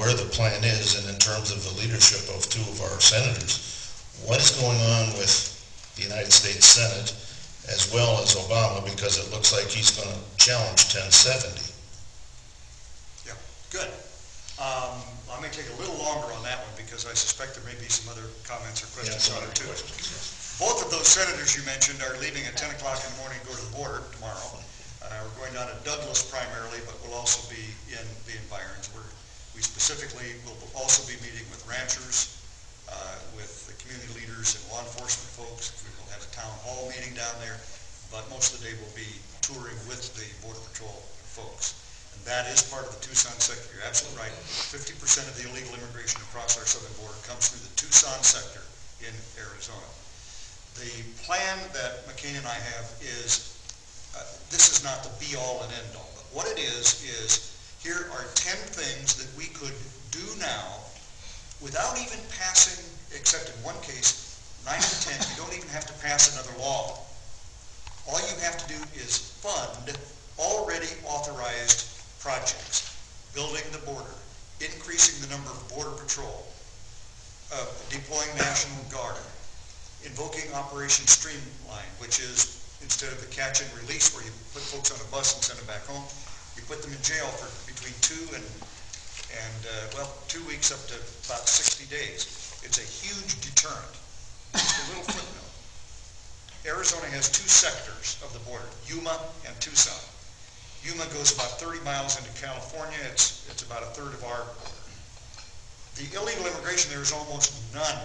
where the plan is, and in terms of the leadership of two of our senators, what is going on with the United States Senate as well as Obama, because it looks like he's going to challenge 1070. Yeah, good. I may take a little longer on that one because I suspect there may be some other comments or questions on it too. Both of those senators you mentioned are leaving at 10 o'clock in the morning to go to the border tomorrow. We're going down to Douglas primarily, but we'll also be in the environs. We specifically will also be meeting with ranchers, with the community leaders and law enforcement folks. We will have a town hall meeting down there, but most of the day we'll be touring with the Border Patrol folks. And that is part of the Tucson sector. You're absolutely right. 50% of the illegal immigration across our southern border comes through the Tucson sector in Arizona. The plan that McCain and I have is, this is not the be-all and end-all, but what it is here are 10 things that we could do now without even passing, except in one case, 9 of the 10, you don't even have to pass another law. All you have to do is fund already authorized projects, building the border, increasing the number of Border Patrol, deploying National Guard, invoking Operation Streamline, which is instead of the catch and release where you put folks on a bus and send them back home, you put them in jail for between 2 and 2 weeks up to about 60 days. It's a huge deterrent. Just a little footnote. Arizona has 2 sectors of the border, Yuma and Tucson. Yuma goes about 30 miles into California. It's about a third of our border. The illegal immigration there is almost none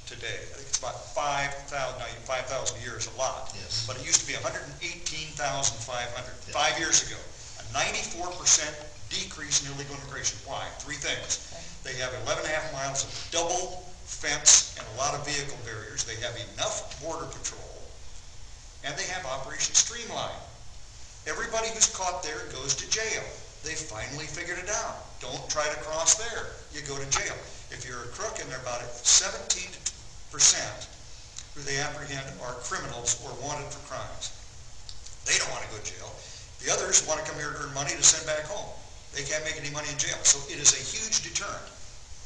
today. I think it's about 5,000. Now, 5,000 a year is a lot, yes. But it used to be 118,500 yeah. 5 years ago. A 94% decrease in illegal immigration. Why? 3 things. They have 11.5 miles of double fence and a lot of vehicle barriers. They have enough Border Patrol, and they have Operation Streamline. Everybody who's caught there goes to jail. They finally figured it out. Don't try to cross there. You go to jail. If you're a crook, and they're about 17% who they apprehend are criminals or wanted for crimes. They don't want to go to jail. The others want to come here to earn money to send back home. They can't make any money in jail. So it is a huge deterrent.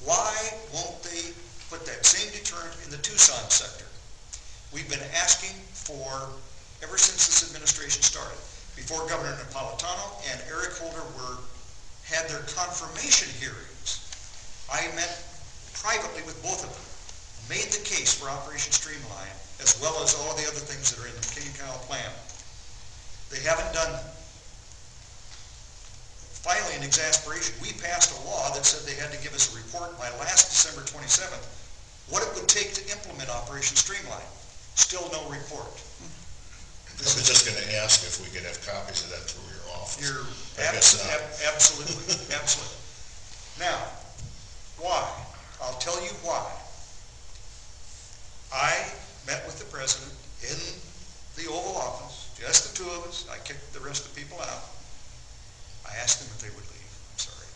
Why won't they put that same deterrent in the Tucson sector? We've been asking for, ever since this administration started, before Governor Napolitano and Eric Holder had their confirmation hearings. I met privately with both of them, made the case for Operation Streamline, as well as all the other things that are in the McCain-Connell plan. They haven't done them. Finally, in exasperation, we passed a law that said they had to give us a report by last December 27th, what it would take to implement Operation Streamline. Still no report. I was just going to ask if we could have copies of that through your office. You're absolutely. Now, why? I'll tell you why. I met with the president in the Oval Office, just the 2 of us. I kicked the rest of the people out. I asked them if they would leave. I'm sorry.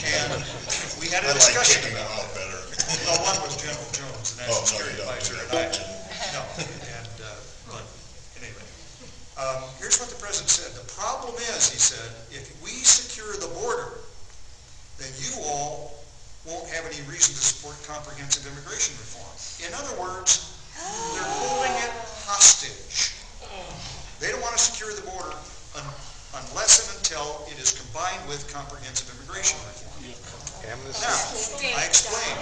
And we had a discussion about them out better. Well, one was General Jones, the National Security Advisor, and I. No, but anyway. Here's what the president said. The problem is, he said, if we secure the border, then you all won't have any reason to support comprehensive immigration reform. In other words, they're holding it hostage. They don't want to secure the border unless and until it is combined with comprehensive immigration reform. Amnesty. Now, I explained.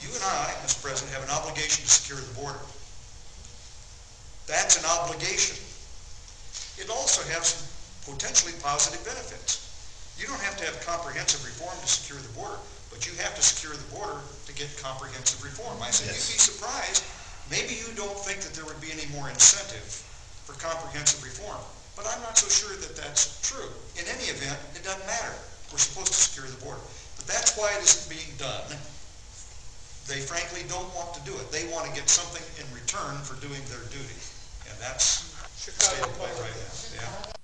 You and I, Mr. President, have an obligation to secure the border. That's an obligation. It also has some potentially positive benefits. You don't have to have comprehensive reform to secure the border, but you have to secure the border to get comprehensive reform. I said, yes. You'd be surprised. Maybe you don't think that there would be any more incentive for comprehensive reform, but I'm not so sure that that's true. In any event, it doesn't matter. We're supposed to secure the border. But that's why it isn't being done. They frankly don't want to do it. They want to get something in return for doing their duty. And that's the state of play right now. Yeah.